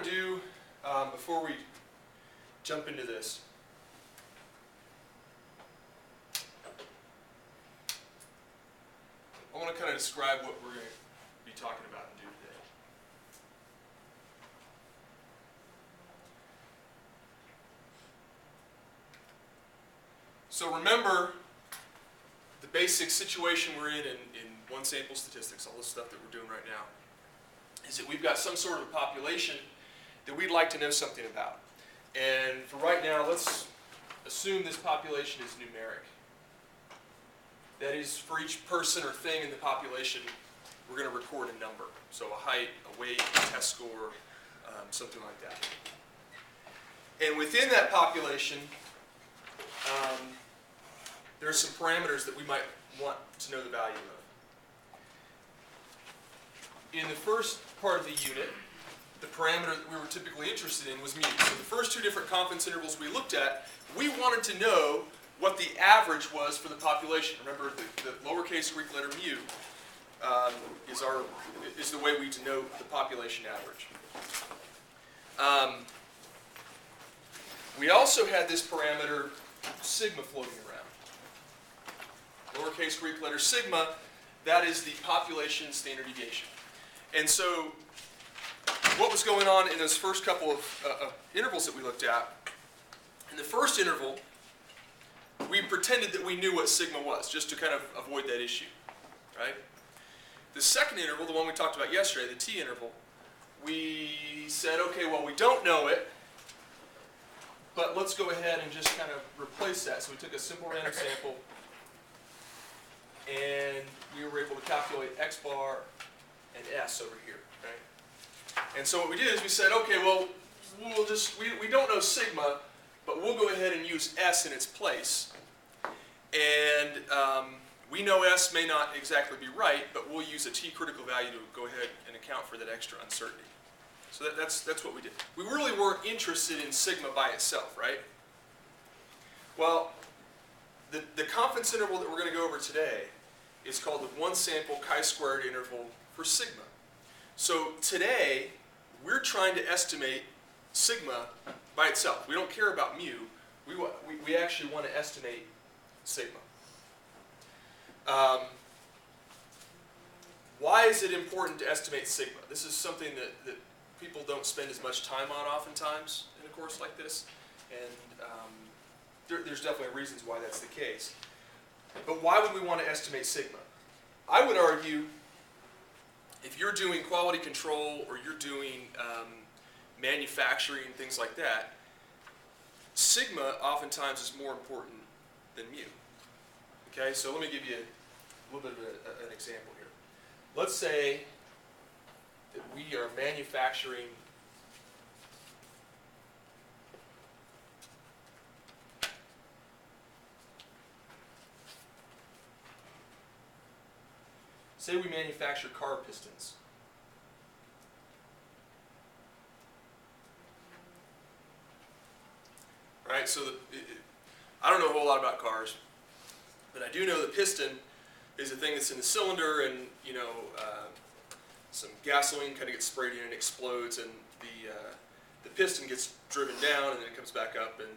to do before we jump into this, I want to kind of describe what we're going to be talking about and do today. So remember the basic situation we're in one sample statistics, all this stuff that we're doing right now, is that we've got some sort of a population that we'd like to know something about. And for right now, let's assume this population is numeric. That is, for each person or thing in the population, we're going to record a number. So a height, a weight, a test score, something like that. And within that population, there are some parameters that we might want to know the value of. In the first part of the unit, the parameter that we were typically interested in was mu. So the first two different confidence intervals we looked at, we wanted to know what the average was for the population. Remember, the lowercase Greek letter mu is the way we denote the population average. We also had this parameter sigma floating around. Lowercase Greek letter sigma, that is the population standard deviation. And so what was going on in those first couple of intervals that we looked at? In the first interval, we pretended that we knew what sigma was, just to kind of avoid that issue, right? The second interval, the one we talked about yesterday, the t interval, we said, okay, well, we don't know it, but let's go ahead and just kind of replace that. So we took a simple random sample, and we were able to calculate x bar and s over here, right? And so what we did is we said, okay, well, we don't know sigma, but we'll go ahead and use s in its place. And we know s may not exactly be right, but we'll use a t critical value to go ahead and account for that extra uncertainty. So that's what we did. We really weren't interested in sigma by itself, right? Well, the confidence interval that we're going to go over today is called the one sample chi-squared interval for sigma. So today, we're trying to estimate sigma by itself. We don't care about mu. We actually want to estimate sigma. Why is it important to estimate sigma? This is something that people don't spend as much time on oftentimes in a course like this, and there's definitely reasons why that's the case. But why would we want to estimate sigma? I would argue if you're doing quality control or you're doing manufacturing, things like that, sigma oftentimes is more important than mu. Okay, so let me give you a little bit of an example here. Let's say that we are manufacturing car pistons. Right, so I don't know a whole lot about cars, but I do know the piston is a thing that's in the cylinder, and some gasoline kind of gets sprayed in and explodes, and the piston gets driven down, and then it comes back up, and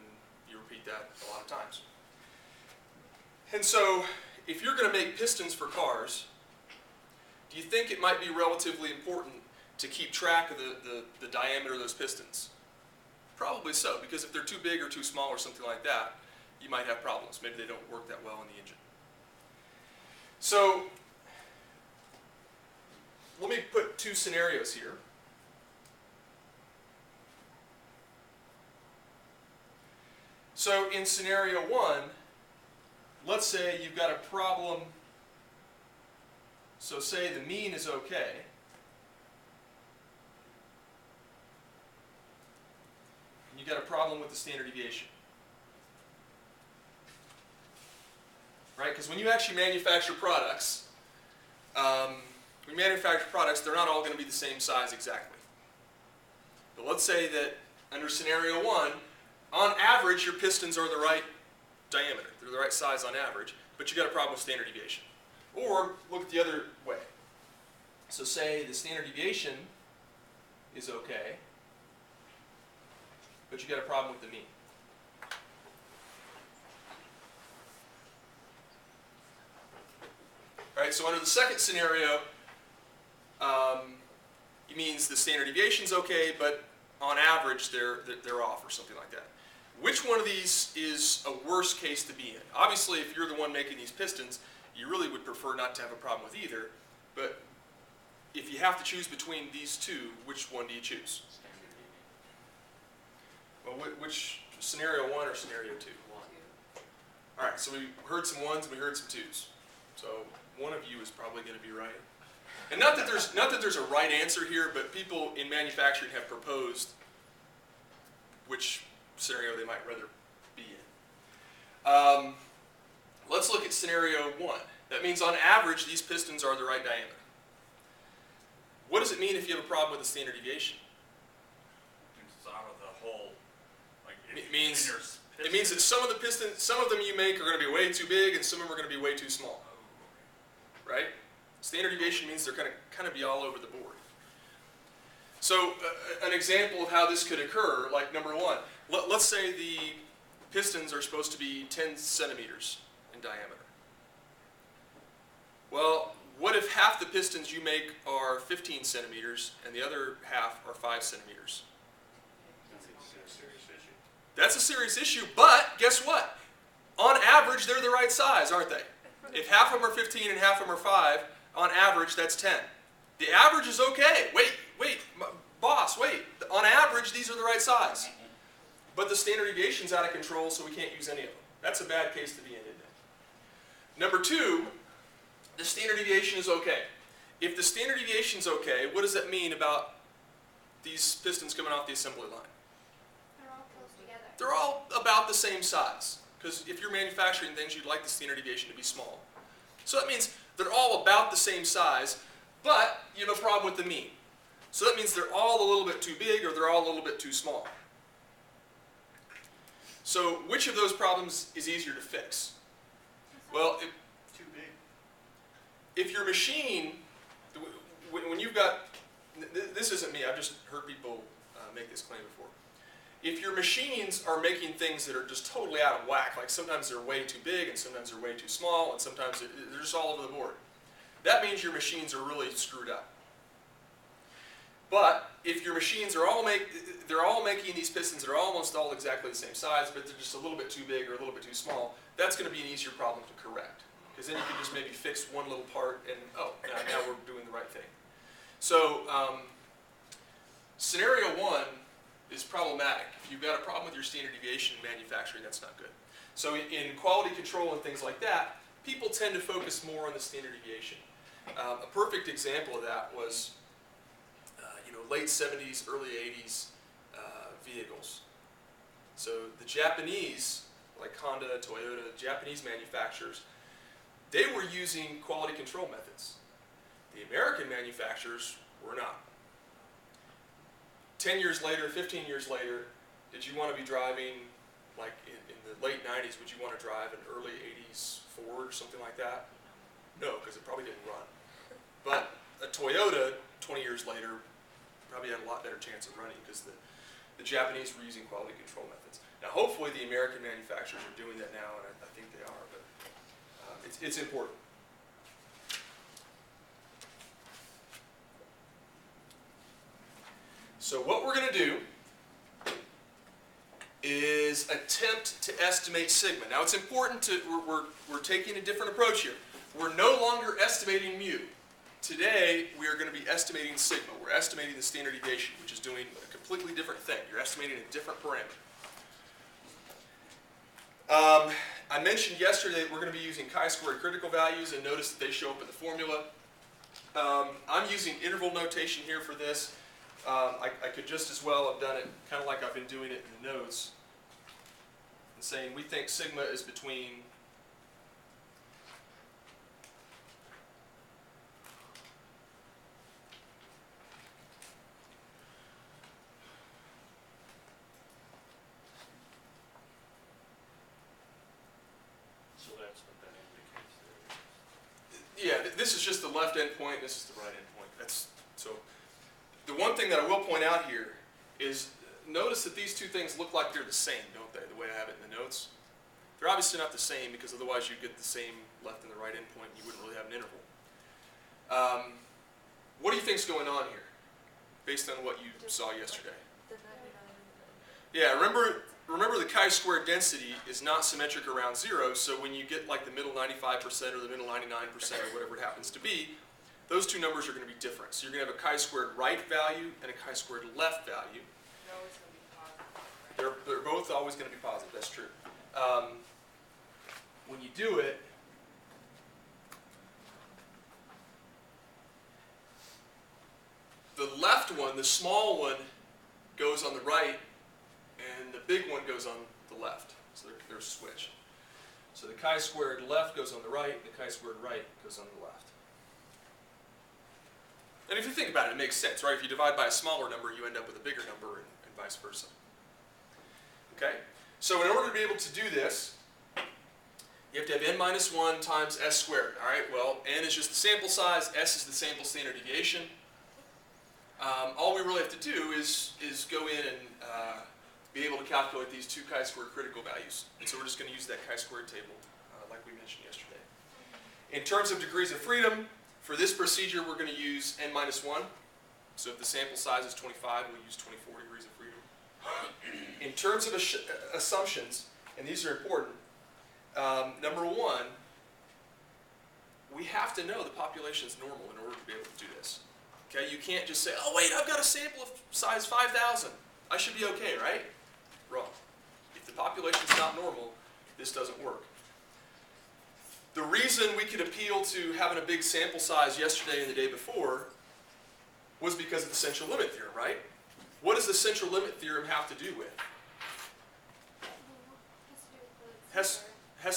you repeat that a lot of times. And so, if you're going to make pistons for cars, do you think it might be relatively important to keep track of the diameter of those pistons? Probably so, because if they're too big or too small or something like that, you might have problems. Maybe they don't work that well in the engine. So, let me put two scenarios here. So, in scenario one, let's say you've got a problem. So say the mean is okay. And you've got a problem with the standard deviation. Right? Because when you actually manufacture products, they're not all going to be the same size exactly. But let's say that under scenario one, on average, your pistons are the right diameter. They're the right size on average, but you've got a problem with standard deviation. Or look at the other way. So say the standard deviation is okay, but you got a problem with the mean. All right, so under the second scenario, it means the standard deviation's okay, but on average they're off or something like that. Which one of these is a worse case to be in? Obviously, if you're the one making these pistons, you really would prefer not to have a problem with either, but if you have to choose between these two, which one do you choose? Well, which, scenario 1 or scenario 2? All right, so we heard some 1s and we heard some 2s. So one of you is probably going to be right. And not that there's a right answer here, but people in manufacturing have proposed which scenario they might rather be in. Let's look at scenario 1. That means on average these pistons are the right diameter. What does it mean if you have a problem with the standard deviation? It's out of the whole. Like It means that some of the pistons, some of them you make are going to be way too big, and some of them are going to be way too small. Right? Standard deviation means they're going to kind of be all over the board. So an example of how this could occur, like number 1, let's say the pistons are supposed to be 10 centimeters in diameter. Well, what if half the pistons you make are 15 centimeters and the other half are 5 centimeters? That's a serious issue. That's a serious issue, but guess what? On average, they're the right size, aren't they? If half of them are 15 and half of them are 5, on average, that's 10. The average is okay. Wait, boss, wait. On average, these are the right size. But the standard deviation's out of control, so we can't use any of them. That's a bad case to be in, isn't it? Number 2, the standard deviation is okay. If the standard deviation's okay, what does that mean about these pistons coming off the assembly line? They're all close together. They're all about the same size. Because if you're manufacturing things, you'd like the standard deviation to be small. So that means they're all about the same size, but you have a problem with the mean. So that means they're all a little bit too big or they're all a little bit too small. So which of those problems is easier to fix? Well, Too big. if your machine, when you've got, this isn't me, I've just heard people make this claim before. If your machines are making things that are just totally out of whack, like sometimes they're way too big and sometimes they're way too small and sometimes they're just all over the board, that means your machines are really screwed up. But if your machines are they're all making these pistons that are almost all exactly the same size, but they're just a little bit too big or a little bit too small, that's going to be an easier problem to correct. Because then you can just maybe fix one little part and, oh, now we're doing the right thing. So scenario 1 is problematic. If you've got a problem with your standard deviation in manufacturing, that's not good. So in quality control and things like that, people tend to focus more on the standard deviation. A perfect example of that was late 70s, early 80s vehicles. So the Japanese, like Honda, Toyota, Japanese manufacturers, they were using quality control methods. The American manufacturers were not. 10 years later, 15 years later, did you want to be driving, like in the late 90s, would you want to drive an early 80s Ford or something like that? No, because it probably didn't run. But a Toyota, 20 years later, probably had a lot better chance of running because the Japanese were using quality control methods. Now, hopefully the American manufacturers are doing that now, and I think they are, but it's important. So what we're going to do is attempt to estimate sigma. Now it's important to, we're taking a different approach here. We're no longer estimating mu. Today we are going to be estimating sigma. We're estimating the standard deviation, which is doing a completely different thing. You're estimating a different parameter. I mentioned yesterday that we're going to be using chi-squared critical values, and notice that they show up in the formula. I'm using interval notation here for this. I could just as well have done it kind of like I've been doing it in the notes, and saying we think sigma is between So that's what that indicates there. Yeah, this is just the left end point, this is the right end point. So the one thing that I will point out here is notice that these two things look like they're the same, don't they, the way I have it in the notes? They're obviously not the same because otherwise you'd get the same left and the right endpoint and you wouldn't really have an interval. What do you think's going on here, based on what you saw yesterday? Yeah, remember the chi-squared density is not symmetric around 0, so when you get like the middle 95% or the middle 99% or whatever it happens to be, those two numbers are going to be different. So you're going to have a chi-squared right value and a chi-squared left value. They're always going to be positive, right? They're both always going to be positive, that's true. When you do it, the left one, the small one, goes on the right, and the big one goes on the left. So they're switched. So the chi-squared left goes on the right, the chi-squared right goes on the left. And if you think about it, it makes sense, right? If you divide by a smaller number, you end up with a bigger number, and vice versa. Okay? So in order to be able to do this, you have to have n minus 1 times s squared. All right, well, n is just the sample size, s is the sample standard deviation. All we really have to do is go in and be able to calculate these two chi-squared critical values. And so we're just going to use that chi-squared table like we mentioned yesterday. In terms of degrees of freedom, for this procedure we're going to use n minus 1. So if the sample size is 25, we'll use 24 degrees of freedom. In terms of assumptions, and these are important, number one, we have to know the population is normal in order to be able to do this. Okay, you can't just say, oh wait, I've got a sample of size 5,000. I should be okay, right? Wrong. If the population's not normal, this doesn't work. The reason we could appeal to having a big sample size yesterday and the day before was because of the central limit theorem, right? What does the central limit theorem have to do with? Has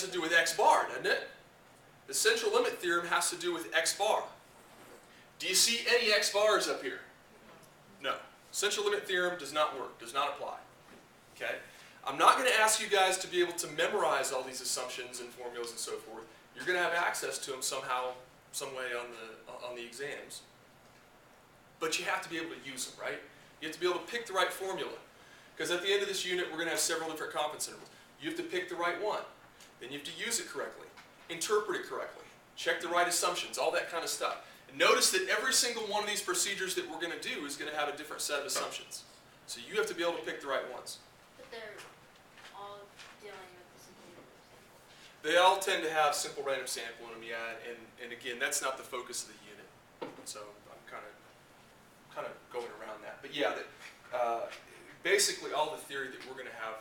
to do with x bar, doesn't it? The central limit theorem has to do with x bar. Do you see any x bars up here? No. Central limit theorem does not work, does not apply. Okay? I'm not going to ask you guys to be able to memorize all these assumptions and formulas and so forth. You're going to have access to them somehow, some way on the exams. But you have to be able to use them, right? You have to be able to pick the right formula. Because at the end of this unit, we're going to have several different confidence intervals. You have to pick the right one. Then you have to use it correctly, interpret it correctly, check the right assumptions, all that kind of stuff. And notice that every single one of these procedures that we're going to do is going to have a different set of assumptions. So you have to be able to pick the right ones. But they're all dealing with the simple random sample. They all tend to have simple random sample in them, yeah, and again, that's not the focus of the unit. So I'm kind of going around that. But yeah, basically all the theory that we're going to have,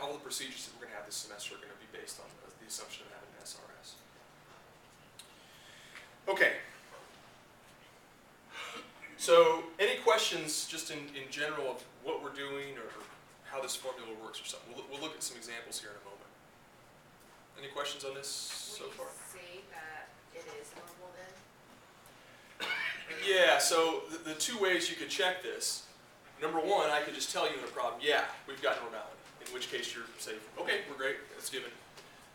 all the procedures that we're going to have this semester are going to be based on the assumption of having an SRS. Okay. So any questions just in general of what we're doing or how this formula works or something? We'll look at some examples here in a moment. Any questions on this so far? Will you say that it is normal then? Yeah, so the two ways you could check this. Number one, I could just tell you in the problem, yeah, we've got normality. In which case you're safe. Okay, we're great, that's given.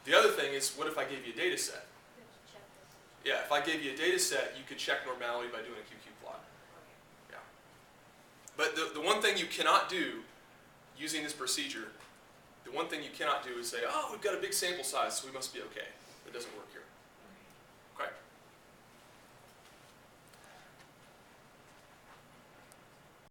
The other thing is, what if I gave you a data set? You have to check this. Yeah, if I gave you a data set, you could check normality by doing a QQ plot. Yeah. But the one thing you cannot do using this procedure, the one thing you cannot do is say, oh, we've got a big sample size, so we must be okay. That doesn't work here.